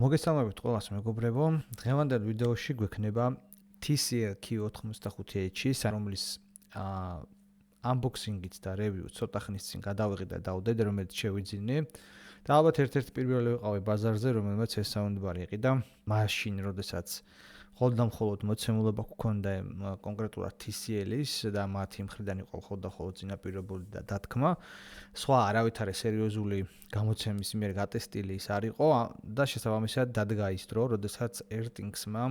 მოგესალმებით ყველას მეგობრებო. დღევანდელ ვიდეოში გვექნება TCL Q85H-ის, რომლის unboxing-იც და review ცოტა ხნის წინ გადავიღე და დავდედი, რომელიც შევიძინე. და ალბათ ერთ-ერთი პირველი ვიყავი ბაზარზე, რომელმაც ეს საუნდბარი იყიდა. მაშინ, როდესაც მხოლოდ მოცემულობა გქონდა კონკრეტულად TCL-ის და მათი მხრიდან იყო მხოლოდ წინაპირებული და დათქმა. სხვა არავითარი სერიოზული გამოცემის მიერ გატესტილი ის არ იყო და შესაბამისად დადგა ის დრო, როდესაც Airthings-მა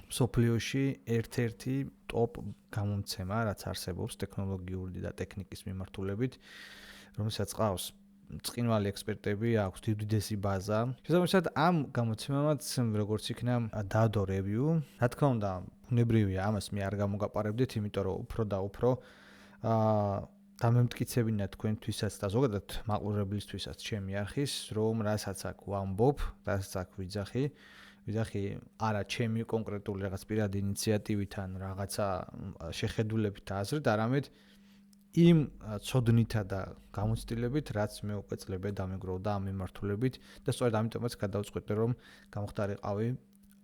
მსოფლიოში ერთ-ერთი ტოპ გამომცემა, რაც არსებობს ტექნოლოგიური და ტექნიკის მიმართულებით, რომელსაც ყავს წინვალი ექსპერტები, აქვს უდიდესი ბაზა. შესაბამისად ამ გამოცემამაც როგორც იქნა დადო review. რა თქმა უნდა, ბუნებრივია, ამას მე არ გამოგაპარებდით, იმიტომ რომ უფრო და უფრო დამემტკიცებინა თქვენთვისაც და ზოგადად მაყურებლისთვისაც ჩემი არხის, რომ რასაც აქ ვამბობ, რასაც აქ ვიძახი არა ჩემი კონკრეტული რაღაც პირადი ინიციატივით ან რაღაცა შეხედულებით და აზრით, არამედ იმ ცოდნითა და გამოცდილებით, რაც მე უკვე წლებია დამეგროვდა ამ მიმართულებით და სწორედ ამიტომაც გადავწყვიტე, რომ გამختارიყავი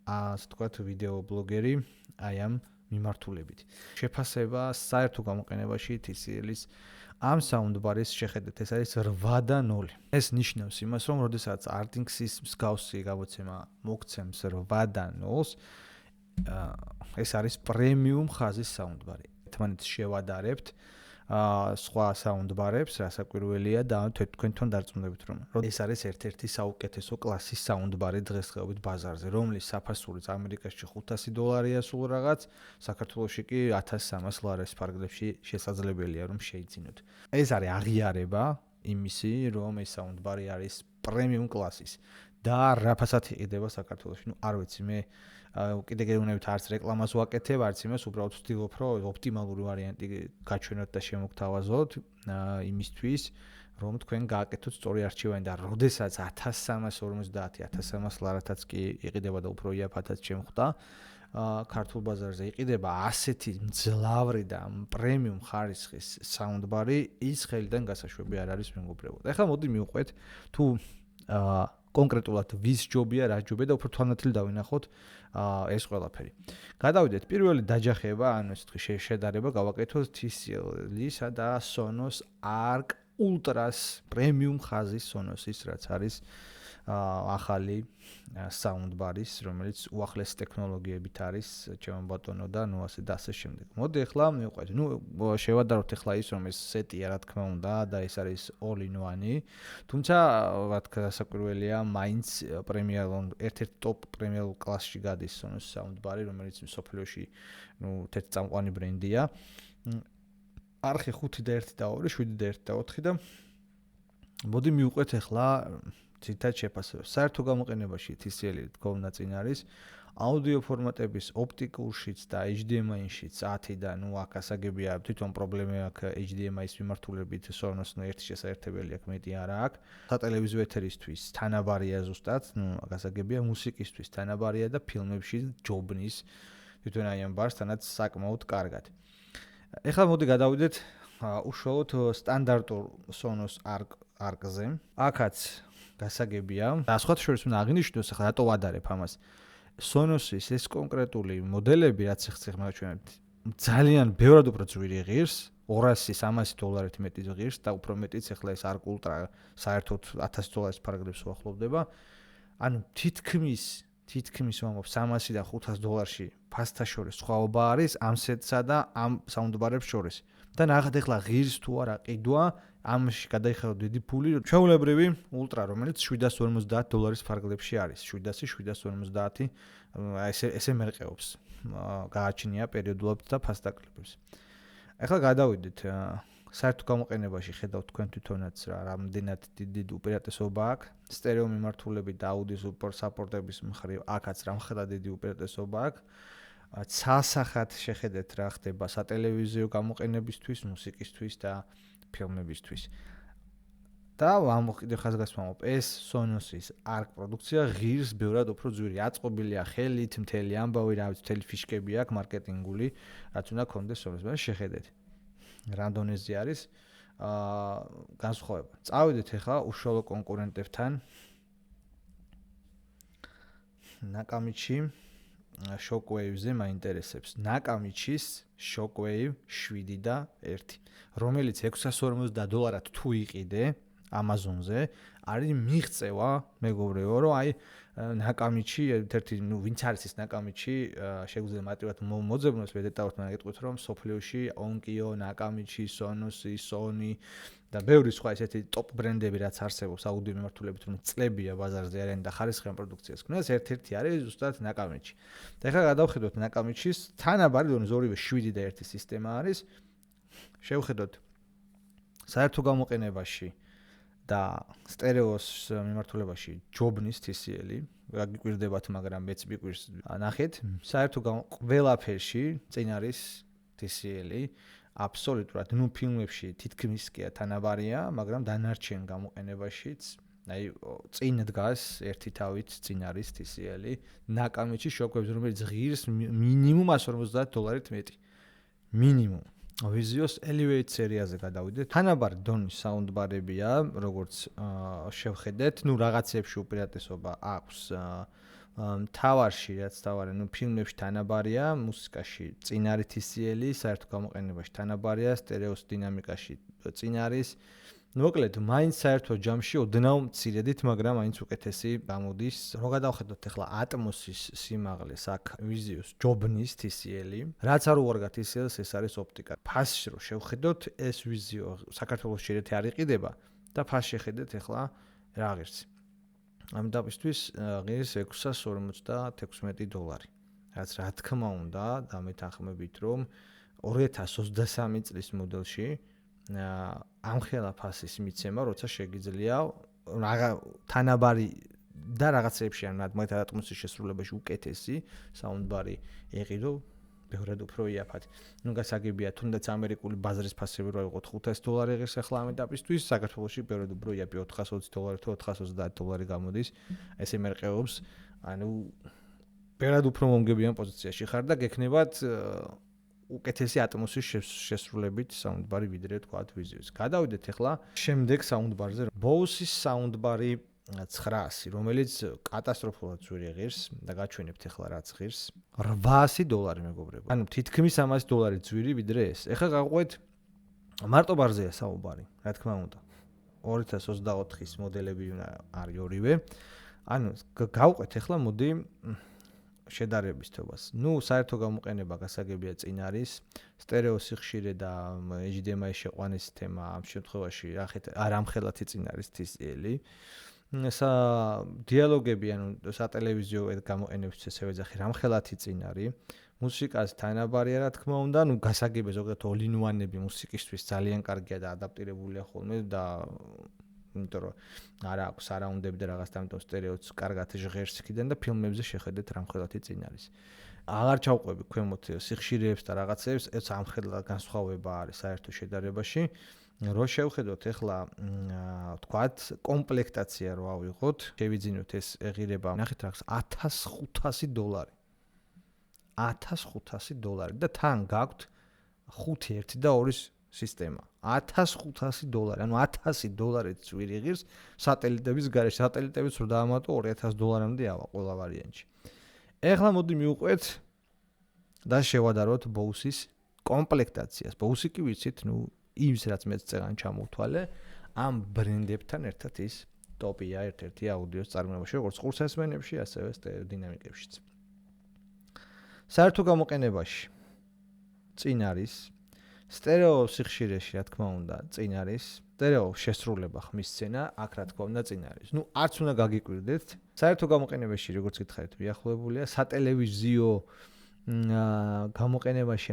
ასე თქვათ ვიდეო ბლოგერი აი ამ მიმართულებით. შეფასება საერთო გამოყენებაში TCL-ის ამ საუნდბარის შეხედეთ, ეს არის 8 და 0. ეს ნიშნავს იმას, რომ როდესაც Airthings-ის მსგავსი გამოცემა მოგცემს 8 და 0-ს, ეს არის პრემიუმ ხაზის საუნდბარი. ერთმანეთს შევადარებთ სხვა საუნდბარებს, რასაკვირველია და თქვენთან დარწმუნებით, რომ ეს არის ერთ-ერთი საუკეთესო კლასის საუნდბარი დღესდღეობით ბაზარზე, რომლის საფასურიც ამერიკაში $500-ია სულ რაღაც, საქართველოში კი $1300 ფარგლებში შესაძლებელია რომ შეიძინოთ. ეს არის აღიარება იმისი, რომ ეს საუნდბარი არის პრემიუმ კლასის და რაფასად იყიდება საქართველოში. არ ვიცი, მე კიდე გეუბნებით არც რეკლამას ვაკეთებ, არც იმას, უბრალოდ ვცდილობ, რომ ოპტიმალური ვარიანტი გაჩვენოთ და შემოგთავაზოთ იმისთვის, რომ თქვენ გააკეთოთ სწორი არჩევანი და როდესაც 1350, 1300 ლარათაც კი იყიდება და უფრო იაფათაც შემხვდა, ქართულ ბაზარზე იყიდება ასეთი მძლავრი და პრემიუმ ხარისხის საუნდბარი, ის ხელიდან გასაშვები არ არის მეგობრებო. ეხლა მოდი მივყვეთ თუ კონკრეტულად ვის ჯობია, რა ჯობია და უფრო თვალნათილი დავინახოთ ეს ყველაფერი. გადავიდეთ პირველი დაჯახება, ანუ ეს თქვი შედარება გავაკეთოთ TCL-ისა და Sonos Arc Ultra-ს პრემიუმ ხაზის Sonos-ის, რაც არის ახალი საუნდბარის, რომელიც უახლესი ტექნოლოგიებით არის, ჩემო ბატონო და ნუ ასე და ასე შემდეგ. მოდი ახლა მივყვეთ. შევადაროთ ახლა ის, რომ ეს სეტია, რა თქმა უნდა, და ეს არის all in one. თუმცა, რა თქმა უნდა, საკურველია, მაინც პრემიალ ერთ-ერთი ტოპ პრემიალ კლასში გადის Sonos საუნდბარი, რომელიც მსოფლიოში, თეთრ წამყვანი ბრენდია. არხი 5 და 1 და 2, 7 და 1 და 4 და მოდი მივყვეთ ახლა ციტატ შეფასებას. საერთო გამოყენებაში TCL თქონა წინ არის აუდიო ფორმატების ოპტიკურშიც და HDMI-შიც 10 და აქ ასაგებია თვითონ პრობლემა აქვს HDMI-ის მიმართულებით Sonos ერთი შესაერთებელი აქვს, მეტი არა აქვს. სატელევიზიო ეთერისთვის თანაბარია ზუსტად, ასაგებია მუსიკისთვის თანაბარია და ფილმებში ჯობნის თვითონ აი ამ ბარსთანაც საკმაოდ კარგად. ეხლა მოდი გადავიდეთ უშუალოდ სტანდარტულ Sonos Arc-ზე. აქაც გასაგებია და სხვათა შორის უნდა აღინიშნოს, ახლა რატო ვადარებ ამას. Sonos-ის ეს კონკრეტული მოდელები, რაც ხმაჩვენებთ, ძალიან ბევრად უფრო ძვირი ღირს, $200-300 მეტი ღირს და უფრო მეტიც ახლა ეს Arc Ultra საერთოდ $1000 ფარგლებს უახლოვდება. ანუ თითქმის ვამბობ $300 და $500 ფასთა შორის სხვაობა არის ამ სეტსა და ამ საუნდბარებს შორის. და ნახეთ ახლა ღირს თუ არა ყიდვა, ამაში გადაიხადოთ დიდი ფული, ჩვეულებრივი Ultra, რომელიც $750 ფარგლებში არის. 700-750, ესე მერყეობს. გააჩნია პერიოდულად და ფასდაკლებს. ახლა გადავიდეთ საერთო გამოყენებაში, ხედავთ თქვენ თვითონაც რამდენად დიდი უპირატესობა აქვს. სტერეო მიმართულებით და აუდიოს საპორტების მხრივ აქაც რამხელა დიდი უპირატესობა აქვს. ცალსახად შეხედეთ რა ხდება სატელევიზიო გამოყენებისთვის, მუსიკისთვის და ფილმებისთვის. და კიდევ ხაზგასმამობ, ეს Sonos-ის Arc პროდუქცია ღირს ბევრად უფრო ძვირი. აწყობილია ხელით, მთელი ამბავი, რა ვიცი, მთელი ფიშკები აქვს მარკეტინგული, რაც უნდა გქონდეს Sonos-ს. შეხედეთ. რანდონეზე არის განსხვავება. წავედით ახლა უშუალო კონკურენტებთან. ნაკამიჩი Shockwave-ზე მაინტერესებს. ნაკამიჩის Shockwave 7 და 1, რომელიც $650 თუ იყიდე Amazon-ზე, არის მიღწევა, მეგობრებო, რომ აი ნაკამიჩი ერთ-ერთი, ვინც არის ეს ნაკამიჩი, შეგვიძლია მარტივად მოძებნოს ვედეტავთ, მაგრამ გეტყვით, რომ სოფლიოში Onkyo, ნაკამიჩი, Sonos, Sony და ბევრი სხვა ესეთი ტოპ ბრენდები, რაც არსებობს აუდიო მიმართულებით, რომ წლებია ბაზარზე არიან და ხარისხიან პროდუქციას ქმნას, ერთ-ერთი არის ზუსტად ნაკამიჩი. და ეხლა გადავხედოთ ნაკამიჩის თანაბარი, რომ ზორივე 7 და 1 სისტემა არის. შევხედოთ საერთო გამოყენებაში და სტერეოს მიმართულებაში ჯობნის TCL-ი, გაგიკვირდებათ, მაგრამ მეც მიკვირს. ნახეთ, საერთო ყველაფერში წინ არის TCL-ი, აბსოლუტურად, ფილმებში თითქმის კი თანაბარია, მაგრამ დანარჩენ გამოყენებაშიც, აი, წინ დგას ერთი თავით წინ არის TCL-ი, ნაკამიჩი Shockwave, რომელიც ღირს მინიმუმ $150 მეტი. მინიმუმ. Vizios Elevate სერიაზე გადავიდეთ. თანაბარი დონის საუნდბარებია, როგორც შევხედეთ, რაღაცებში უპირატესობა აქვს თავარში, რაც თავარი, ფილმებში თანაბარია, მუსიკაში წინ არის TCL-ი, საერთო გამოყენებაში თანაბარია, სტერეოს დინამიკაში წინ არის. მოკლედ, მაინც საერთო ჯამში ოდნავ მცირედით, მაგრამ მაინც უკეთესი გამოდის. რო გადავხედოთ ახლა Atmos-ის სიმაღლეს, აქ Vizios ჯობნის TCL-ი, რაც არ უარგა TCL-ს, ეს არის ოპტიკა. ფასში რო შევხედოთ, ეს Vizio საქართველოში ერთი არ იყიდება და ფასში შეხედეთ ახლა რა ღირს. ამიტომისთვის ღირს $656, რაც რა თქმა უნდა, დამეთანხმებით, რომ 2023 წლის მოდელში ამხელა ფასის მიცემა, როცა შეგიძლია თანაბარი და რაღაცებში ან მაგათ Atmos-ის შესრულებაში უკეთესი საუნდბარი ეყიდო, ბევრად უფრო იაფად. გასაგებია, თუნდაც ამერიკული ბაზრის ფასები რო იყო $500 ღირს ახლა ამ ეტაპისთვის, საქართველოში ბევრად უფრო იაფი $420 თუ $430 გამოდის. ესე მერყეობს, ანუ ბევრად უფრო მომგებიან პოზიციაში ხარ და გექნებათ უკეთესი Atmos-ის შესრულებით საუნდბარი ვიდრე თქვათ Vizios. გადავიდეთ ახლა შემდეგ საუნდბარზე. Bose-ის საუნდბარი 900, რომელიც კატასტროფულად ძვირი ღირს და გაჩვენებთ ახლა რაც ღირს. $800 მეგობრებო. ანუ თითქმის $100 ძვირი ვიდრე ეს. ახლა გავყვეთ მარტო ბარზეა საუბარი, რა თქმა უნდა. 2024-ის მოდელები არის ორივე. ანუ გავყვეთ ახლა მოდი შედარების თობას. საერთო გამოყენება გასაგებია წინ არის, სტერეო სიხშირე და HDMI-ის შეყვანის თემა ამ შემთხვევაში არამხელათი წინ არის TCL-ი. დიალოგები, ანუ სატელევიზიო გამოყენებისთვის ესე ვეძახი, რამხელათი წინ არის. მუსიკას თანაბარია, რა თქმა უნდა, გასაგებია ზოგადად all-in-one-ები მუსიკისთვის ძალიან კარგია და ადაპტირებულია ხოლმე და იმიტომ რომ არა აქვს სარაუნდები და რაღაც, ამიტომ სტერეოც კარგად ჟღერს იქიდან და ფილმებზე შეხედეთ რამხელათი წინ არის. აღარ ჩავყვები ქვემოთ სიხშირეებს და რაღაცებს, ეს ამხელა განსხვავება არის საერთო შედარებაში. რო შევხედოთ ახლა თქვათ კომპლექტაცია რო ავიღოთ, შევიძინოთ ეს ეღირება, ნახეთ რაღაც $1500. $1500 და თან გაქვთ 5 1 და 2 სისტემა. $1500, ანუ $1000 ძვირი ღირს სატელიტების გარეშე. სატელიტებიც რო დაამატო $2000-მდე ავა ყველა ვარიანტში. ეხლა მოდი მივყვეთ და შევადაროთ Bose-ის კომპლექტაციას. Bose კი ვიცით, იმის რაც მეც წეგან ჩამოვთვალე, ამ ბრენდებთან ერთად ის ტოპია ერთ-ერთი აუდიოს წარმოებაში, როგორც ყურსასმენებში, ასევე დინამიკებშიც. საერთო გამოყენებაში წინ არის სტერეო სიხშირეში, რა თქმა უნდა, წინ არის. სტერეო შესრულება ხმის სცენა, აქ რა თქმა უნდა წინ არის. არც უნდა გაგიკვირდეთ. საერთო გამოყენებაში, როგორც გითხარით, მიახლოებულია სატელევიზიო გამოყენებაში,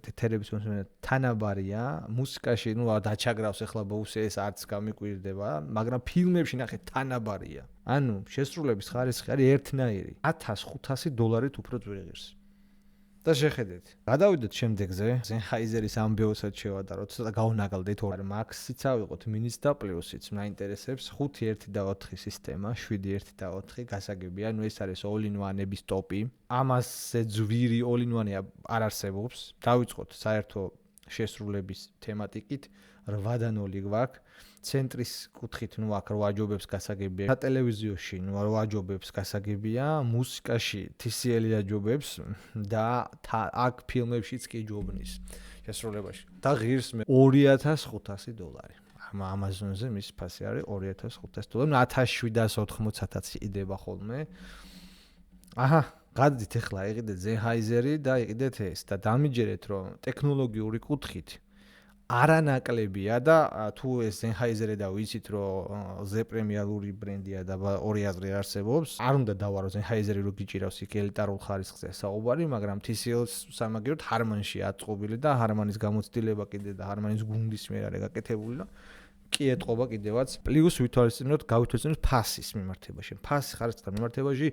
ეთერების მოსმენა თანაბარია. მუსიკაში, დაჩაგრავს ახლა Bose ეს არც გამიკვირდება, მაგრამ ფილმებში ნახეთ თანაბარია. ანუ შესრულების ხარისხი არის ერთნაირი. $1500-ით უფრო ძვირი ღირს. და შეხედეთ. გადავიდეთ შემდეგზე. Sennheiser-ის Ambios-ად შევადაროთ, ცოტა გავნაგალდით, Max-იც ავიღოთ, Minis და Plus-იც. მაინტერესებს 5 1 და 4 სისტემა, 7 1 და 4 გასაგებია. ეს არის all-in-one-ების ტოპი. ამაზე ძვირი all-in-one არ არსებობს. დავიწყოთ საერთო შესრულების თემატიკით. 8-0 გვაქვს. ცენტრის კუთხით ნუ აქ 8 ჯობებს გასაგებია. სატელევიზიოში ნუ 8 ჯობებს გასაგებია, მუსიკაში TCL-ია ჯობებს და აქ ფილმებშიც კი ჯობნის შესრულებაში. და ღირს მე $2500. Amazon-ზე მის ფასი არის $2500. 1790-1000 იდება ხოლმე. აჰა, გადით ახლა იყიდეთ Sennheiser-ი და იყიდეთ ეს და დამიჯერეთ რომ ტექნოლოგიური კუთხით არანაკლებია და თუ ეს Sennheiser-ი და ვიცით რომ Z პრემიალური ბრენდია და ორი აზრი არსებობს, არ უნდა დავარო Sennheiser-ი რო გიჭირავს იქ ელიტარულ ხარისხზე საუბარი, მაგრამ TCL-ს სამაგიეროდ Harman-ში აწყვობილი და Harman-ის გამოცდილება კიდე და Harman-ის გუნდის მიერ არის გაკეთებული და კი ეტყობა კიდევაც პლუს ვითვალისწინოთ ფასის მიმართებაში. ფასის ხარისხთან მიმართებაში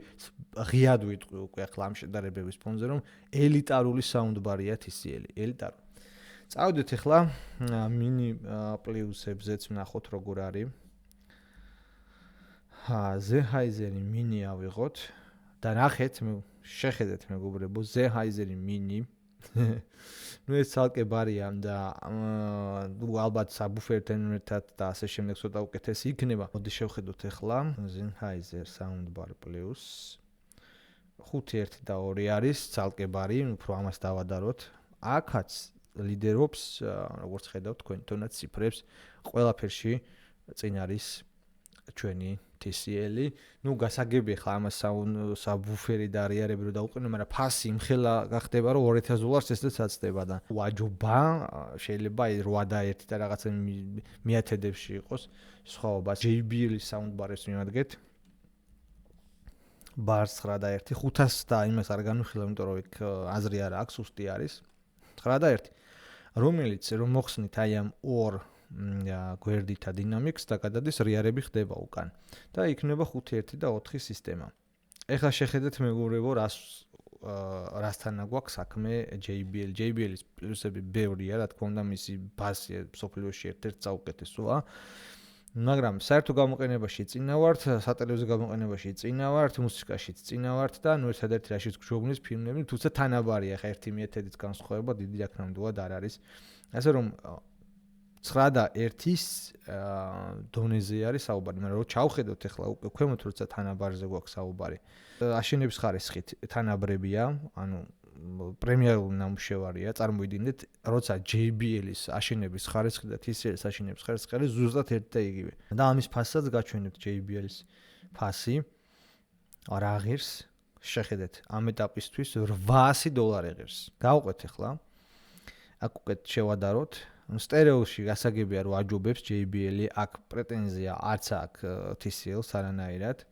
ღიად ვიტყვი უკვე ახლა ამ შედარებების ფონზე რომ ელიტარული საუნდბარია TCL-ი, ელიტარული. წავიდეთ ახლა mini პლუსებზეც ვნახოთ როგორ არის. Sennheiser-ი mini ავიღოთ და ნახეთ, შეხედეთ მეგობრებო, Sennheiser-ი mini ნუ ეს ცალკე ბარია და ალბათ საბუფერთან ერთად და ასე შემდეგ ცოტა უკეთესი იქნება. მოდი შევხედოთ ახლა Sennheiser Soundbar Plus 5.1 და 2 არის ცალკე ბარი, უფრო ამას დავადაროთ. აქაც ლიდერობს, როგორც ხედავთ თქვენ თონაც ციფრებს, ყველაფერში წინ არის ჩვენი TCL-ი. ნუ გასაგებია ხა ამას საბუფერი და არიარები რო დაუყენო, მაგრამ ფასი იმხელა გახდება რომ $2000 ესეც აცდება და ვაჯობა შეიძლება 8 და 1 და რაღაცა მიათედებში იყოს სხვაობა. JBL-ის საუნდბარებს მიმადგეთ. ბარს 9 და 1 500 და იმას არ განვიხილავ, იმიტომ რომ იქ აზრი არა აქვს, უსტი არის 9 და 1. რომელიც რომ მოხსნით აი ამ ორ გვერდითა დინამიკს და გადადის რიარები ხდება უკან და იქნება 5.1 და 4 სისტემა. ეხლა შეხედეთ მეგობრებო, რასთან გვაქვს საქმე JBL-ის პლუსები ბევრია, რა თქმა უნდა, მისი ბაზია სოფლიოში ერთ-ერთი საუკეთესოა. მაგრამ საერთო გამოყენებაში წინა ვართ, სატელევიზიო გამოყენებაში წინა ვართ, მუსიკაშიც წინა ვართ და ნუ ერთადერთი რაშიც გვჯობნის ფილმები, თუმცა თანაბარია, ხა ერთი მიეთედით განსხვავება დიდი აქ ნამდვილად არ არის. ასე რომ 9 და 1-ის დონეზე არის საუბარი, მაგრამ რო ჩავხედოთ ახლა უკვე ქვემოთ როცა თანაბარზე გვაქვს საუბარი. აშენების ხარისხით თანაბრებია, ანუ პრემიალური ნამუშევარია, წარმოიდგინეთ, როცა JBL-ის აშენების ხარისხი და TCL-ის აშენების ხარისხი არის ზუსტად ერთი და იგივე. და ამის ფასაც გაჩვენებთ JBL-ის ფასი. რა ღირს? შეხედეთ, ამ ეტაპისთვის $800 ღირს. გავყვეთ ახლა. აქ უკვე შევადაროთ. სტერეოში გასაგებია რომ აჯობებს JBL-ი, აქ პრეტენზია არც აქვს TCL-ს არანაირად.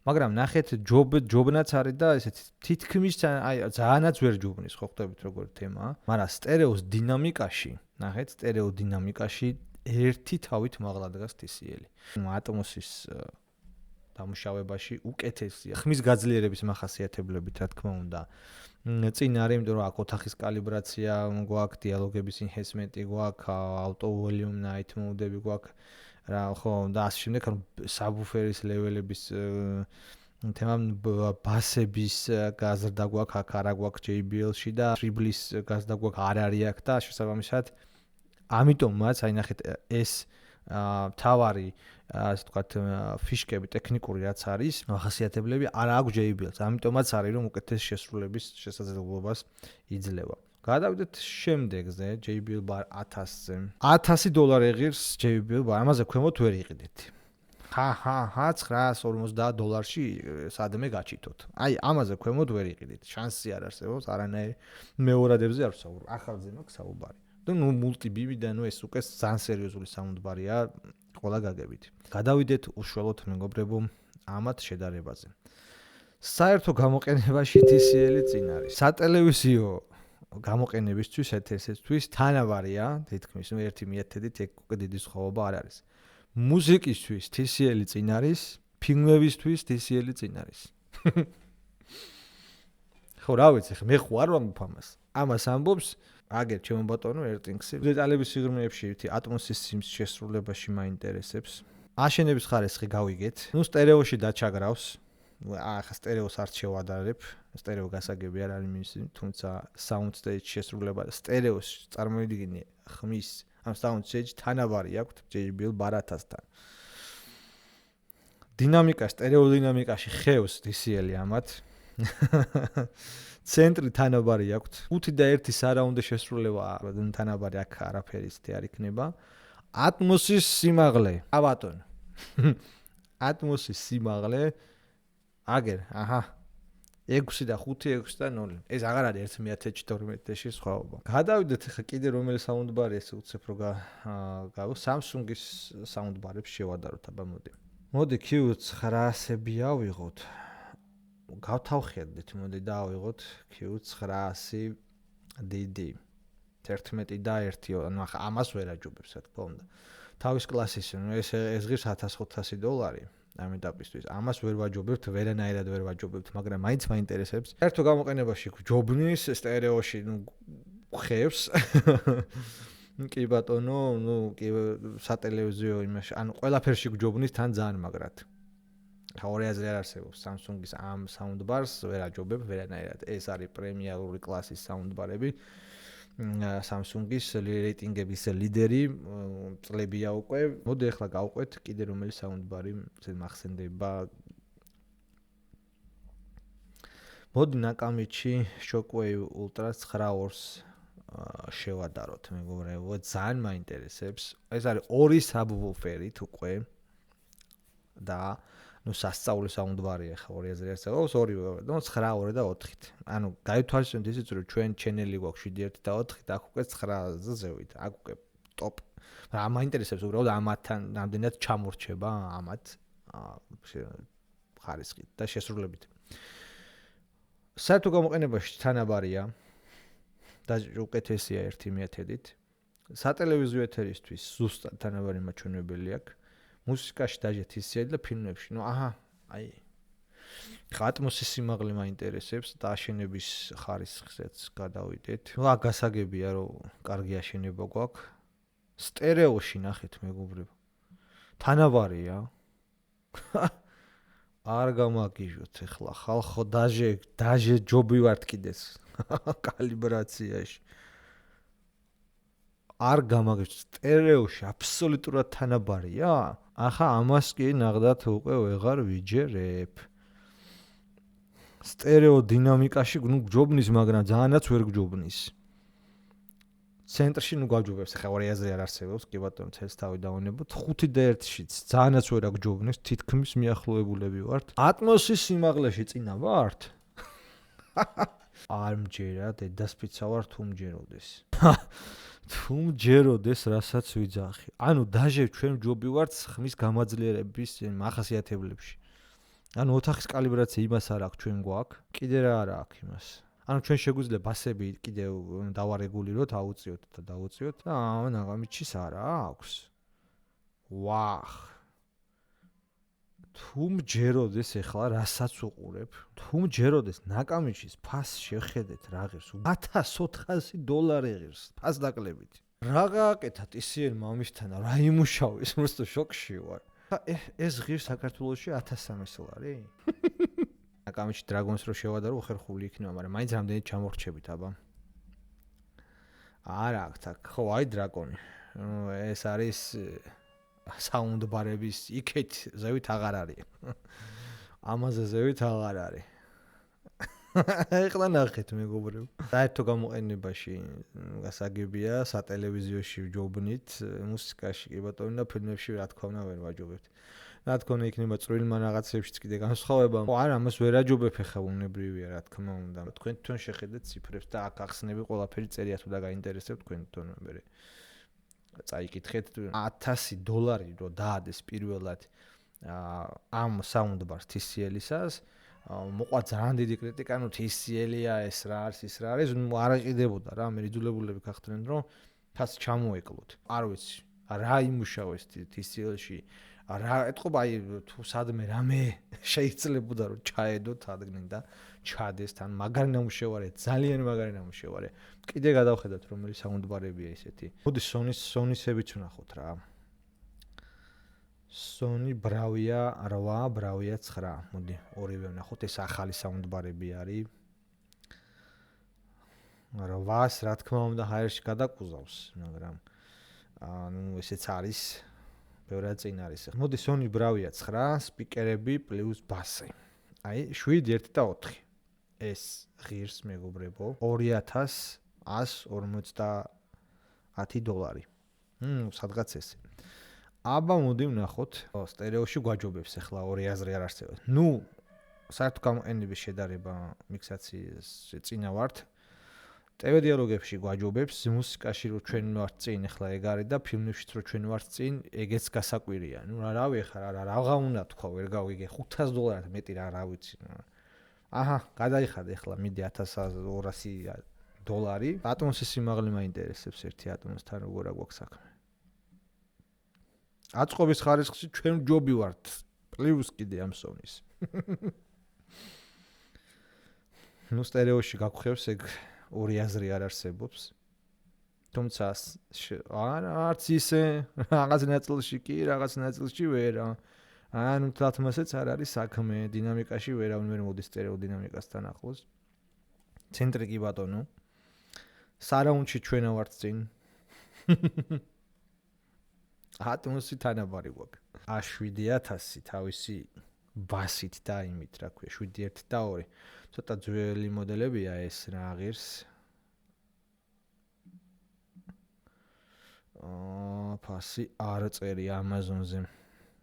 მაგრამ ნახეთ, ჯობნაც არის და ესეთი თითქმის აი ძალიანაც ვერ ჯობნის, ხო ხვდებით როგორი თემაა. მაგრამ სტერეოს დინამიკაში, ნახეთ, სტერეო დინამიკაში ერთი თავით მაღლა დგას TCL-ი. ატმოსის დამუშავებაში უკეთესია. ხმის გაძლიერების მახასიათებლებით, რა თქმა უნდა. წინ არის, იმიტომ რომ აქ ოთახის კალიბრაცია გვაქვს, დიალოგების enhancement-ი გვაქვს, auto volume night mode-ები გვაქვს. რა ხო და ასე შემდეგ საბუფერის ლეველების თემა ბასების გაზრდა გვაქვს, აქ არა გვაქვს JBL-ში და ტრიბლის გაზრდა გვაქვს, არ არის აქ და შესაბამისად ამიტომაც აი ნახეთ ეს თავარი ასე ვთქვათ ფიშკები ტექნიკური რაც არის მახასიათებლები არ აქვს JBL-ს, ამიტომაც არის რომ უკეთეს შესრულების შესაძლებლობას იძლევა. გადავიდეთ შემდეგზე, JBL bar 1000-ზე. $1000 ღირს JBL bar, ამაზე ქვემოთ ვერ იყიდეთ. $950-ში სადმე გაჩითოთ. აი, ამაზე ქვემოთ ვერ იყიდეთ. შანსი არ არსებობს, არანაირი მეორადებზე არ ვსაუბრობ. ახალზე მაქვს საუბარი. და ნუ მულტიბიბი და ნუ ეს უკვე ძალიან სერიოზული საუნდბარია ყველა გაგებით. გადავიდეთ უშუალოდ მეგობრებო ამათ შედარებაზე. საერთო გამოყენებაში TCL-ი წინ არის. სატელევიზიო გამოყენებისთვის ერთ-ერთისთვის თანაბარია, თითქმის ერთი მიათედით უკვე დიდი სხვაობა არ არის. მუსიკისთვის TCL-ი წინ არის, ფილმებისთვის TCL-ი წინ არის. ხო, რა ვიცი, მე ხო არ ვამბობ ამას. ამას ამბობს აგერ ჩემო ბატონო ერტინგსი. დეტალების სიღრმეებში ატმოსის შესრულებაში მაინტერესებს. აშენების ხარისხი გავიგეთ. ნუ სტერეოში დაჩაგრავს. ახლა სტერეოს არ შევადარებ. სტერეო გასაგები არ არის მისი, თუმცა sound stage შესრულება სტერეოს წარმოიდგინე ხმის, ამ sound stage თანაბარი აქვს JBL ბარათასთან. დინამიკა, სტერეოდინამიკაში ხევს TCL-ი ამათ. ცენტრი თანაბარი აქვს. 5 და 1 სარაუნდი შესრულება თანაბარი აქ არაფერი ისეთი არ იქნება. ატმოსის სიმაღლე. აბატონ. ატმოსის სიმაღლე აგერ, აჰა. 6 და 5, 6 და 0. ეს აღარ არის 1012-ში სხვაობა. გადავიდეთ ახლა კიდე რომელი საუნდბარი ესე უცებ რო გავ Samsung-ის საუნდბარებს შევადაროთ აბა მოდი. მოდი Q900-ები ავიღოთ. გავთავხედეთ, მოდი დავიღოთ Q900 DD. 11 და 1, ანუ ახლა ამას ვერ აჯობებს რა თქმა უნდა. თავის კლასის, ეს ღირს $1500. ამ ეტაპისთვის ამას ვერ ვაჯობებთ, ვერანაირად ვერ ვაჯობებთ, მაგრამ მაინც მაინტერესებს. ერთო გამოყენებაში ჯობნის სტერეოში, ხევს. კი ბატონო, კი სატელევიზიო იმაში, ანუ ყველაფერში ჯობნის თან ძალიან მაგრად. ხა ორი აზრი არ არსებობს Samsung-ის ამ საუნდბარს ვერ აჯობებ ვერანაირად. ეს არის პრემიალური კლასის საუნდბარები. Samsung-ის რეიტინგების ლიდერი წლებია უკვე. მოდი ახლა გავყვეთ კიდე რომელი საუნდბარი მახსენდება. მოდი Nakamichi Shockwave Ultra 900-ს შევადაროთ, მეგობრებო, ძალიან მაინტერესებს. ეს არის ორი subwoofer-ით უკვე და სასწაული საუნდბარია ხა ორი აზრი არსებობს, ორივე, 9, 2 და 4-ით. ანუ გაითვალისწინოთ ისიც, რომ ჩვენ ჩენელი გვაქვს 7, 1 და 4-ით, აქ უკვე 9-ზე ზევით, აქ უკვე ტოპ. მაგრამ მაინტერესებს უბრალოდ ამათთან რამდენად ჩამორჩება ამათ ხარისხით და შესრულებით. საერთო გამოყენებაში თანაბარია და უკეთესია 1/10-ით. სატელევიზიო ეთერისთვის ზუსტად თანაბარი მაჩვენებელი აქვს. მუსიკაში დაჟე TCL და ფილმებში. აჰა, აი. ატმოსის სიმაღლე მაინტერესებს და აშენების ხარისხსაც გადავიდეთ. გასაგებია, რომ კარგი აშენება გვაქვს. სტერეოში ნახეთ, მეგობრებო. თანაბარია. არ გამაგიჟოთ ახლა ხალხო დაჟე ჯობი ვართ კიდეს კალიბრაციაში. არ გამაგიჟოთ სტერეოში აბსოლუტურად თანაბარია? ახლა ამას კი ნახდათ უკვე ვეღარ ვიჯერებ. სტერეო დინამიკაში გჯობნის, მაგრამ ძალიანაც ვერ გჯობნის. ცენტრში გაჯობებს, ახლა ორი აზრი არ არსებობს, კი ბატონო, წელს თავი დავანებოთ. 5 და 1-შიც ძალიანაც ვერ გჯობნის, თითქმის მიახლოებულები ვართ. ატმოსის სიმაღლეში წინა ვართ? არ მჯერა, დედასპიცა ვარ თუ მჯეროდეს. თუ მჯეროდეს, რასაც ვიძახი. ანუ დაჟე ჩვენ ჯობი ვართ ხმის გამაძლიერების ახასიათებლებში. ანუ ოთახის კალიბრაცია იმას არ აქვს ჩვენ გვაქვს, კიდე რა არ აქვს იმას. ანუ ჩვენ შეგვიძლია ბასები კიდე დავარეგულიროთ, აუწიოთ და დავუწიოთ და Nakamichis არა აქვს. ვახ. თუ მჯეროდეს ახლა რასაც უყურებ, თუ მჯეროდეს Nakamichis ფას შეხედეთ რა ღირს, $1400 ღირს, ფას დაკლებით. რა გააკეთა TCL მამისთან, რა იმუშავეს, просто შოკში ვარ. ეს ღირს საქართველოში $1300. Nakamichi Dragons რო შევადარო, ხერხული იქნება, მაგრამ მაინც რამდენი ჩამორჩებით, აბა. არა აქვს აქ, ხო, აი დრაკონი. ეს არის საუნდბარების იქეთ ზევით აღარ არის. ამაზე ზევით აღარ არის. ეხლა ნახეთ, მეგობრებო. საერთო გამოყენებაში გასაგებია, სატელევიზიოში ჯობნით, მუსიკაში კი ბატონო და ფილმებში რა თქმა უნდა ვერ ვაჯობებთ. რა თქმა უნდა იქნება წვრილმა რაღაცებშიც კიდე განსხვავება. არა, ამას ვერ აჯობებ ახლა უნებრივია, რა თქმა უნდა. თქვენ თვითონ შეხედეთ ციფრებს და აქ ახსნები ყველაფერი წერია თუ და გაინტერესებთ თქვენ თვითონ მე. წაიკითხეთ $1000 რო დაადეს პირველად ამ საუნდბარს TCL-ისას. მოყვა ძალიან დიდი კრიტიკა, ნუ TCL-ია ეს რა არის, ის რა არის, ნუ არ აყიდებოდა რა, მე იძულებულები გახდნენ რომ თას ჩამოეკლოთ. არ ვიცი, რა იმუშავეს TCL-ში. რა ეთყობა აი თუ სადმე რამე შეიძლებოდა რომ ჩაედოთ ადგენ და ჩადეს თან მაგარი ნამუშევარი, ძალიან მაგარი ნამუშევარი. კიდე გადავხედოთ რომელი საუნდბარებია ესეთი. მოდი Sony-სებიც ვნახოთ რა. Sony Bravia 8, Bravia 9. მოდი ორივე ვნახოთ, ეს ახალი საუნდბარები არის. 8-ს რა თქმა უნდა ჰაერში გადაკუზავს, მაგრამ ანუ ესეც არის ბევრად წინ არის. მოდი Sony ბრავია 9 სპიკერები პლუს ბასი. აი 7 1 და 4. ეს ღირს მეგობრებო 2150 დოლარი. სადღაც ესე. აბა მოდი ვნახოთ. სტერეოში გვაჯობებს ახლა ორი აზრი არ არსებობს. ნუ საერთო გამოყენების შედარება მიქსაციის წინა ვართ. TV დიალოგებში გვაჯობებს, მუსიკაში რო ჩვენ ვართ წინ, ახლა ეგ არის და ფილმებშიც რო ჩვენ ვართ წინ, ეგეც გასაკვირია. ნუ რავი ახლა რაღა უნდა თქვა, ვერ გავიგე $500 მეტი რა ვიცი. აჰა, გადაიხადე ახლა მიდი $1200. ატმოსის სიმაღლე მაინტერესებს ერთი ატმოსთან როგორ აგვაქვს საქმე. აწყობის ხარისხში ჩვენ ჯობი ვართ. პლუს კიდე ამ Sony-ს. ნუ სტერეოში გაგხვევს ეგ ორი აზრი არ არსებობს. თუმცა არც ისე რაღაც ნაწილში კი, რაღაც ნაწილში ვერა. ანუ თათმასეც არ არის საქმე, დინამიკაში ვერავინ ვერ მოდის სტერეო დინამიკასთან ახლოს. ცენტრი კი ბატონო. სარაუნდში ჩვენა ვართ წინ. ატმოსი თანაბარი გვაქვს. A7000 თავისი ბასით და იმით, რა ქვია, 7 1 და 2. ცოტა ძველი მოდელებია ეს რა ღირს. ფასი არ წერია Amazon-ზე.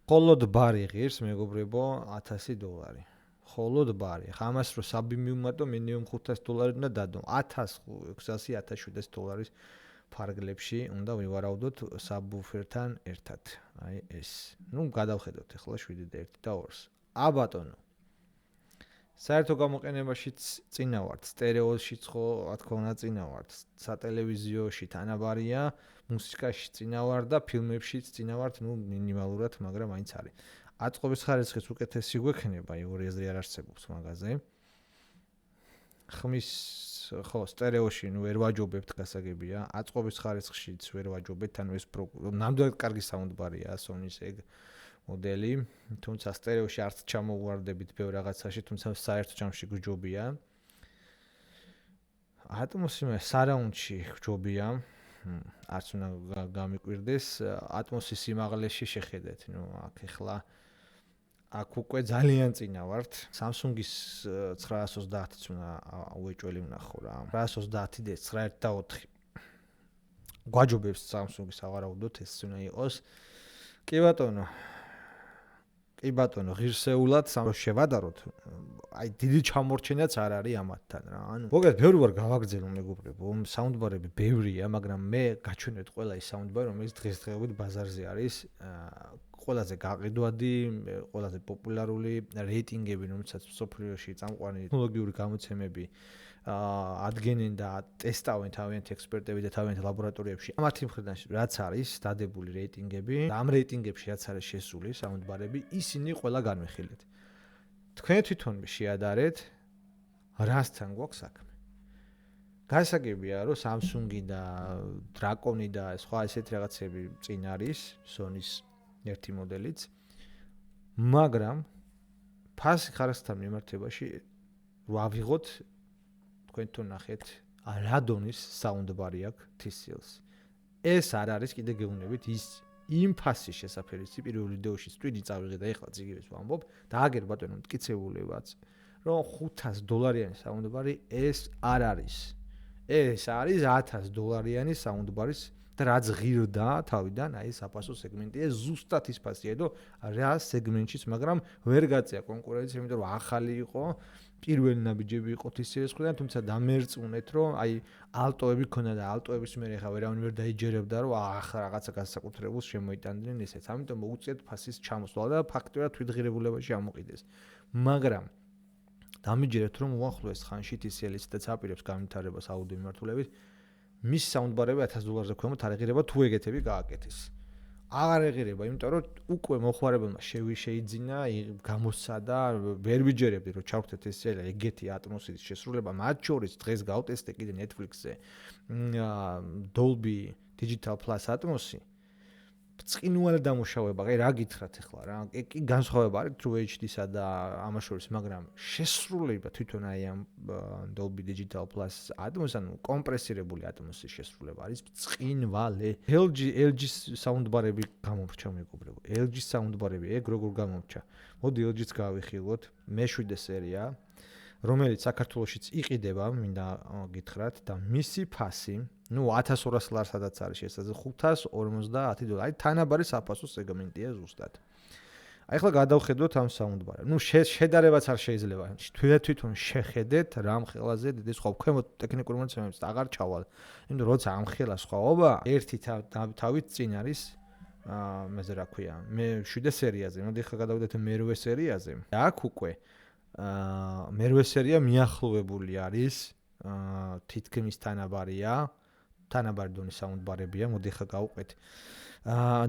ხოლოდ ბარი ღირს მეგობრებო $1000. ხოლოდ ბარი. ხა ამას რო საბი მივუმატო მინიმუმ $500 უნდა დადო. $1600-1700 ფარგლებში უნდა ვივარაუდოთ საბუფერთან ერთად. აი ეს. ნუ გადავხედოთ ახლა 7 და 1 და 2-ს. ბატონო. საერთო გამოყენებაშიც წინა ვართ, სტერეოშიც ხო, რა თქმა უნდა წინა ვართ. სატელევიზიოში თანაბარია, მუსიკაში წინა ვარ და ფილმებშიც წინა ვართ, ნუ მინიმალურად, მაგრამ აინც არის. აწყობის ხარისხის უკეთესი გვექნება, აი ორი აზრი არ არსებობს მაგაზე. ხმის ხო, სტერეოში ნუ ვერ ვაჯობებთ გასაგებია. აწყობის ხარისხშიც ვერ ვაჯობებთ, ანუ ეს ნამდვილად კარგი საუნდბარია Sony-ს ეგ მოდელი, თუმცა სტერეოში არც ჩამოვარდებით ბევრ რაღაცაში, თუმცა საერთო ჯამში გჯობია. ატმოსი მე სარაუნდში გჯობია. არც უნდა გამიკვირდეს, ატმოსის სიმაღლეში შეხედეთ. ნუ აქ ახლა აქ უკვე ძალიან წინა ვართ. Samsung-ის 930-იც უნდა უეჭველი ვნახო რა. 930 და 9 და 4. გვაჯობებს Samsung-ის ავარაუდოთ ეს უნდა იყოს. კი ბატონო, ღირსეულად შევადაროთ. აი დიდი ჩამორჩენაც არ არის ამათთან რა. ანუ მოგეთ ბევრი ვარ გავაგრძელო მეგობრებო, საუნდბარები ბევრია, მაგრამ მე გაჩვენეთ ყველა ის საუნდბარი, რომელიც დღესდღეობით ბაზარზე არის. ყველაზე გაყიდვადი, ყველაზე პოპულარული რეიტინგები, რომელსაც სოფლიოში წამყვანი ტექნოლოგიური გამოცემები ადგენენ და ტესტავენ თავიანთი ექსპერტები და თავიანთი ლაბორატორიებში. ამათი მხრიდან რაც არის დადებული რეიტინგები, ამ რეიტინგებში რაც არის შესული საუნდბარები, ისინი ყველა განვიხილეთ. თქვენ თვითონ შეადარეთ, რასთან გვაქვს საქმე. გასაგებია, რომ Samsung-ი და Dragon-ი და სხვა ესეთი რაღაცები წინ არის, Sony-ს ერთი მოდელიც, მაგრამ ფასი ხარისხთან მიმართებაში ვავიღოთ თქვენ თუ ნახეთ რა დონის საუნდბარი აქვს TCL-ს. ეს არ არის კიდე გეუბნებით ის იმ ფასის შესაძლებელიც პირველ ვიდეოში სტვიდი წავიღე და ეხლა ციგივეს ვამბობ და აგერ ბატონო მტკიცებულებაც რომ $500 საუნდბარი ეს არ არის. ეს არის $1000 საუნდბარის და რაც ღირდა თავიდან აი საპასო სეგმენტია ზუსტად ის ფასია და რა სეგმენტშიც, მაგრამ ვერ გაწია კონკურენცია, იმიტომ რომ ახალი იყო, პირველი ნაბიჯები იყო TCL-ის მხრიდან, თუმცა დამერწმუნეთ, რომ აი ალტოები ქონდა და ალტოების მერე ხა ვერავინ ვერ დაიჯერებდა, რომ ახლა რაღაცა განსაკუთრებულს შემოიტანდნენ ესეც. ამიტომ მოუწიეთ ფასის ჩამოსვლა და ფაქტურად თვითღირებულებაში ამოყიდეს. მაგრამ დამიჯერეთ, რომ უახლოეს ხანში TCL-იც და აპირებს განვითარებას აუდიო მიმართულებით მის საუნდბარები $1000-ზე ქვემოთ არ ეღირება თუ ეგეთები გააკეთეს. აღარ ეღირება, იმიტომ რომ უკვე მოხმარებელმა შეიძინა გამოსცა და ვერ ვიჯერებდი რომ ჩავხდეთ TCL ეგეთი ატმოსის შესრულება, მათ შორის დღეს გავტესტე კიდე Netflix-ზე Dolby Digital Plus ატმოსი წინუალე დამუშავება, აი რა გითხრათ ახლა რა. კი განსხვავება არის True HD-სა და ამას შორის, მაგრამ შესრულება თვითონ აი ამ Dolby Digital Plus Atmos, ანუ კომპრესირებული Atmos-ის შესრულება არის წინვალე. LG საუნდბარები გამომრჩა მეგობრებო. LG საუნდბარები ეგ როგორ გამომრჩა. მოდი LG-ს გავიხილოთ. მე-7 სერია, რომელიც საქართველოშიც იყიდება, მინდა გითხრათ და მისი ფასი, ну 1200 ლარ სადაც არის შესაძლოა 550 დოლარი. აი თანაბარი საფასო სეგმენტია ზუსტად. აი ახლა გადავხედოთ ამ საუნდბარებს. ну შედარებაც არ შეიძლება. თვითონ შეხედეთ რამ ხელაზე დიდი სხვა ქვემო ტექნიკური მონაცემებს აღარ ჩავალ. იმიტომ როცა ამ ხელა სხვაობა, ერთი თავით წინ არის მეზე რა ქვია, მე-7 სერიაზე. მოდი ახლა გადავიდეთ მე-8 სერიაზე. აქ უკვე მე-8 სერია მიახლოვებული არის თითქმის თანაბარი დონის საუნდბარებია. მოდი ახლა გავუყვეთ.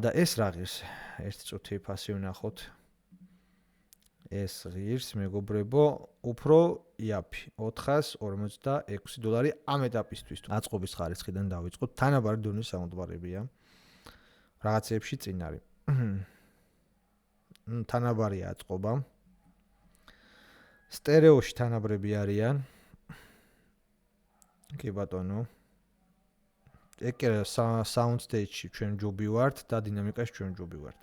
და ეს რა ღირს? ერთი წუთი ფასი ვნახოთ. ეს ღირს მეგობრებო, უფრო იაფი, 456 დოლარი ამ ეტაპისთვის. აწყობის ხარისხიდან დავიწყოთ. თანაბარი დონის საუნდბარებია. რაღაცეებში წინ არის. თანაბარია აწყობა. სტერეოში თანაბრები არიან. კი ბატონო. ეკე sound stage-ში ჩვენ ჯობი ვართ და დინამიკაში ჩვენ ჯობი ვართ.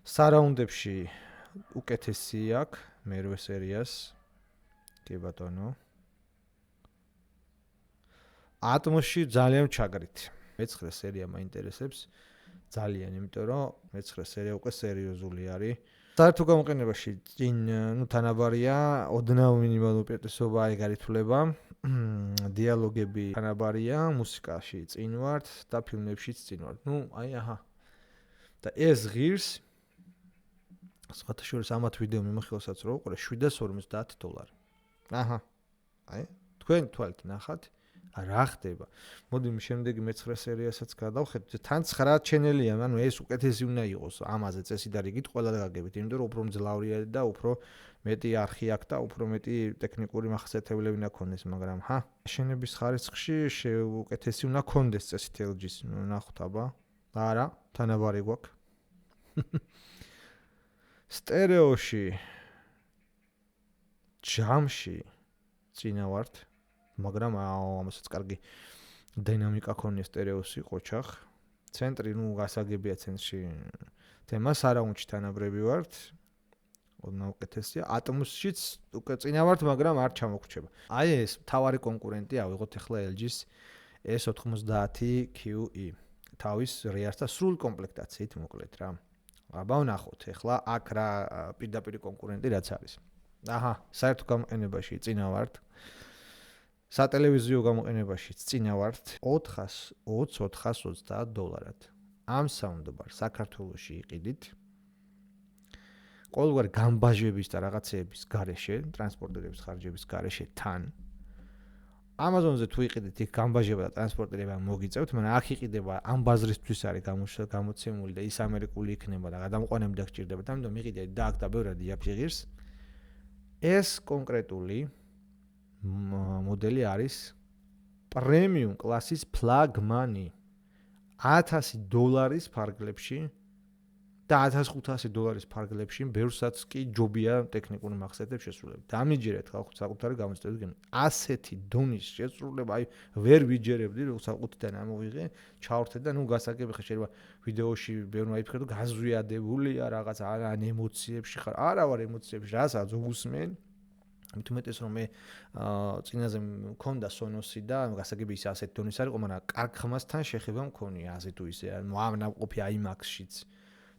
სარაუნდებში უკეთესი აქვს მე-8 სერიას. კი ბატონო. Atmos-ში ძალიან ჩაგრით. მე-9 სერია მაინტერესებს ძალიან, იმიტომ რომ მე-9 სერია უკვე სერიოზული არის. საერთო გამოყენებაში წინ თანაბარია, ოდნავ მინიმალური უპირატესობა ეგ არ ითვლება. დიალოგები თანაბარია, მუსიკაში წინ ვართ და ფილმებშიც წინ ვართ. აი აჰა. და ეს ღირს სხვათა შორის ამათ ვიდეო მიმოხილვასაც რო უყურე 750 დოლარი. აჰა. აი, თქვენ თვალით ნახათ რა ხდება. მოდი შემდეგი მე-9 სერიასაც გადავხედოთ. თან 9 ჩენელია, ანუ ეს უკეთესი უნდა იყოს. ამაზე წესი და რიგით ყველა გაგებით, იმიტომ რომ უფრო მძლავრია და უფრო მეტი არხი აქვს და უფრო მეტი ტექნიკური მახასიათებლები უნდა ქონდეს, მაგრამ შენების ხარისხში უკეთესი უნდა ქონდეს წესით LG-ს. ნახოთ აბა. არა, თანაბარი გვაქვს. სტერეოში ჯამში წინა ვართ. მაგრამ ამასაც კარგი დინამიკა ქონია სტერეოსი ყოჩახ. ცენტრი გასაგებია ცენტრში. თემა სარაუნდში თანაბრები ვართ. ოდნავ უკეთესია. Atmos-შიც უკვე წინა ვართ, მაგრამ არ ჩამოგრჩება. აი ეს თავარი კონკურენტი ავიღოთ ახლა LG-ს S90QE. თავის რეარს და სრული კომპლექტაციით მოკლედ რა. აბა ვნახოთ ახლა აქ რა პირდაპირ კონკურენტი რაც არის. აჰა, საერთო გამოყენებაში წინა ვართ. სატელევიზიო გამოყენებაშიც წინა ვართ 420 დოლარად. ამ საუნდბარს საქართველოში იყიდით. ყოველგვარი გამბაჟების და რაღაცეების გარეშე, ტრანსპორტირების ხარჯების გარეშე თან. Amazon-ზე თუ იყიდით იქ გამბაჟება და ტრანსპორტირება მოგიწევთ, მაგრამ აქ იყიდება ამ ბაზრისთვის არის გამოცემული და ის ამერიკული იქნება და გადამყვანები და გჭირდება. ამიტომ მიყიდეთ და აქ და ბევრად იაფი ღირს. ეს კონკრეტული მოდელი არის პრემიუმ კლასის ფლაგმანი. 1000 დოლარის ფარგლებში და 1500 დოლარის ფარგლებში ბევრსაც კი ჯობია ტექნიკური მახასიათებლების შესრულება. დამიჯერეთ ხალხო საკუთარი გამოწვევით გემ. ასეთი დონის შესრულება, აი ვერ ვიჯერებდი რომ საკუთიდან ამოვიღე, ჩავრთე და გასაგები ხარ შეიძლება ვიდეოში ბევრმა იფიქრე რომ გაზვიადებულია რაღაც ან ემოციებში ხარ. არა ვარ ემოციებში, რასაც უსმენ. მით უმეტეს რომ მე წინაზე მქონდა Sonos-ი და გასაგები ის ასეთ დონის არის, მაგრამ კარგ ხმასთან შეხება მქონია ასე თუ ისე. ამ ნავყოფი IMAX-შიც.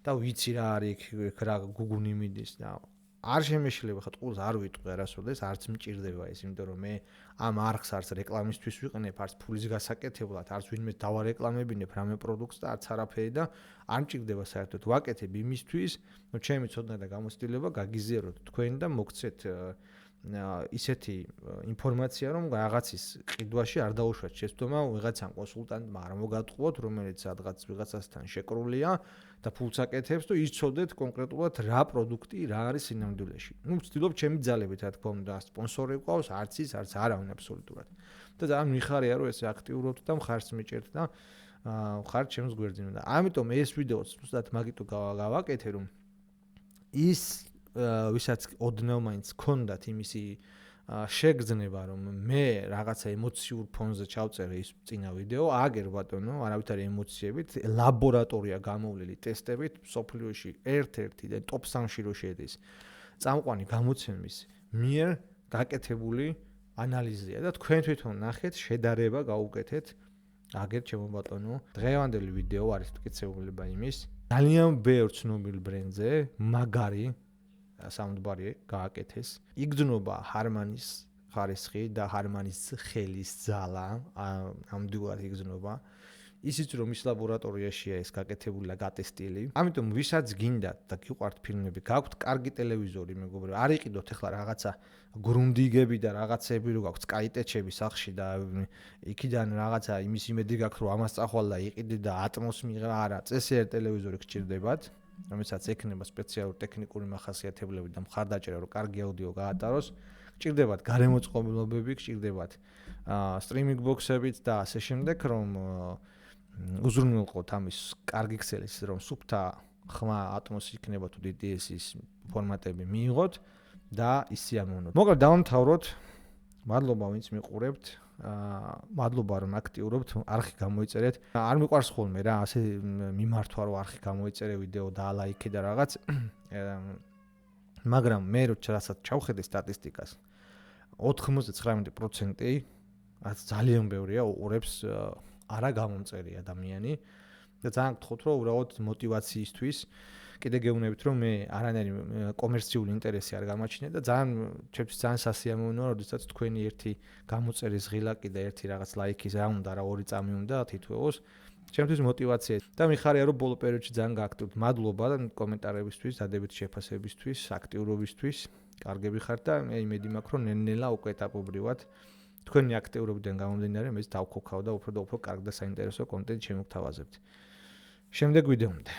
და ვიცი რა არის იქ რა გუგუნი მიდის და არ შემეშლება ხა ტყუილს არ ვიტყვი არასოდეს არც მჭირდება ეს იმიტომ რომ მე ამ არხს არც რეკლამისთვის ვიყენებ არც ფულის გასაკეთებლად არც ვინმე დავარეკლამებინებ რამე პროდუქტს და არც არაფერი და არ მჭირდება საერთოდ ვაკეთებ იმისთვის რომ ჩემი ცოდნა და გამოცდილება გაგიზიაროთ თქვენ და მოგცეთ ისეთი ინფორმაცია რომ რაღაცის ყიდვაში არ დაუშვათ შეცდომა ვიღაცამ კონსულტანტმა არ მოგატყუოთ რომელიც სადღაც ვიღაცასთან შეკრულია და ფულს აკეთებს და იცოდეთ კონკრეტულად რა პროდუქტი რა არის სინამდვილეში. ვცდილობ ჩემი ძალებით რა თქმა უნდა სპონსორი ყავს არც ის არც არავინ აბსოლუტურად. და ძალიან მიხარია რომ ესე აქტიურობთ და მხარს მიჭერთ და ხართ ჩემს გვერდზე და ამიტომ ეს ვიდეოც ზუსტად მაგიტო გავაკეთე რომ ის ვისაც ოდნავ მაინც ქონდათ იმისი შეგრძნება რომ მე რაღაცა ემოციურ ფონზე ჩავწერე ის წინა ვიდეო აგერ ბატონო არავითარი ემოციებით ლაბორატორია გამოვლილი ტესტებით სოფლიოში ერთ-ერთი და ტოპ 3-ში რო შედის წამყვანი გამოცემის მიერ გაკეთებული ანალიზია და თქვენ თვითონ ნახეთ შედარება გაუკეთეთ აგერ ჩემო ბატონო დღევანდელი ვიდეო არის მტკიცებულება იმის ძალიან ბევრ ცნობილ ბრენდზე მაგარი საუნდბარი გააკეთეს იგრძნობა ჰარმანის ხარისხი და ჰარმანის ხელის ძალა ამდივარ იგრძნობა ისიც რომ ის ლაბორატორიაშია ეს გაკეთებული და გატესტილი ამიტომ ვისაც გინდათ და გიყვართ ფილმები გაქვთ კარგი ტელევიზორი მეგობრებო არ იყიდოთ ახლა რაღაცა გრუნდიგები და რაღაცები რო გაქვთ სკაიტეჩები სახში და იქიდან რაღაცა იმის იმედი გაქვთ რომ ამას წახვალ და იყიდე და ატმოს მიღება არა წესიერ ტელევიზორი გჭირდებათ რომელსაც ექნება სპეციალური ტექნიკური მახასიათებლები და მხარდაჭერა რომ კარგი აუდიო გაატაროს გჭირდებათ გარემოწყობილობები გჭირდებათ სტრიმინგ ბოქსებით და ასე შემდეგ რომ უზრუნველყოთ ამის კარგი ქსელის რომ სუფთა ხმა ატმოსი იქნება თუ DTS-ის ფორმატები მიიღოთ და ისიამოვნოთ. მოკლედ დავამთავროთ. მადლობა ვინც მიყურებთ. მადლობა რომ აქტიურობთ, არხი გამოიწერეთ. არ მიყვარს ხოლმე რა, ასე მიმართვა რომ არხი გამოიწერე ვიდეო და ლაიქე და რაღაც. მაგრამ მე რასაც ჩავხედე სტატისტიკას 99% რაც ძალიან ბევრია უყურებს არა გამომწერი ადამიანი და ძალიან გთხოვთ რომ უბრალოდ мотиваციისთვის კიდე გეუბნებით რომ მე არანაირი კომერციული ინტერესი არ გამაჩინე და ჩემთვის ძალიან სასიამოვნოა როდესაც თქვენი ერთი გამოწერის ღილაკი და ერთი რაღაც ლაიქის რა უნდა რა ორი წამი უნდა თითოეულს ჩემთვის мотиваცია და მიხარია რომ ბოლო პერიოდში ძალიან გააქტიურებთ მადლობა და კომენტარებისთვის დადებითი შეფასებისთვის აქტიურობისთვის კარგები ხართ და მე იმედი მაქვს რომ ნელ-ნელა უკვე ეტაპობრივად თქვენი აქტიურობიდან გამომდინარე მე დავქოქავ და უფრო კარგ და საინტერესო კონტენტი შემოგთავაზებთ. შემდეგ ვიდეომდე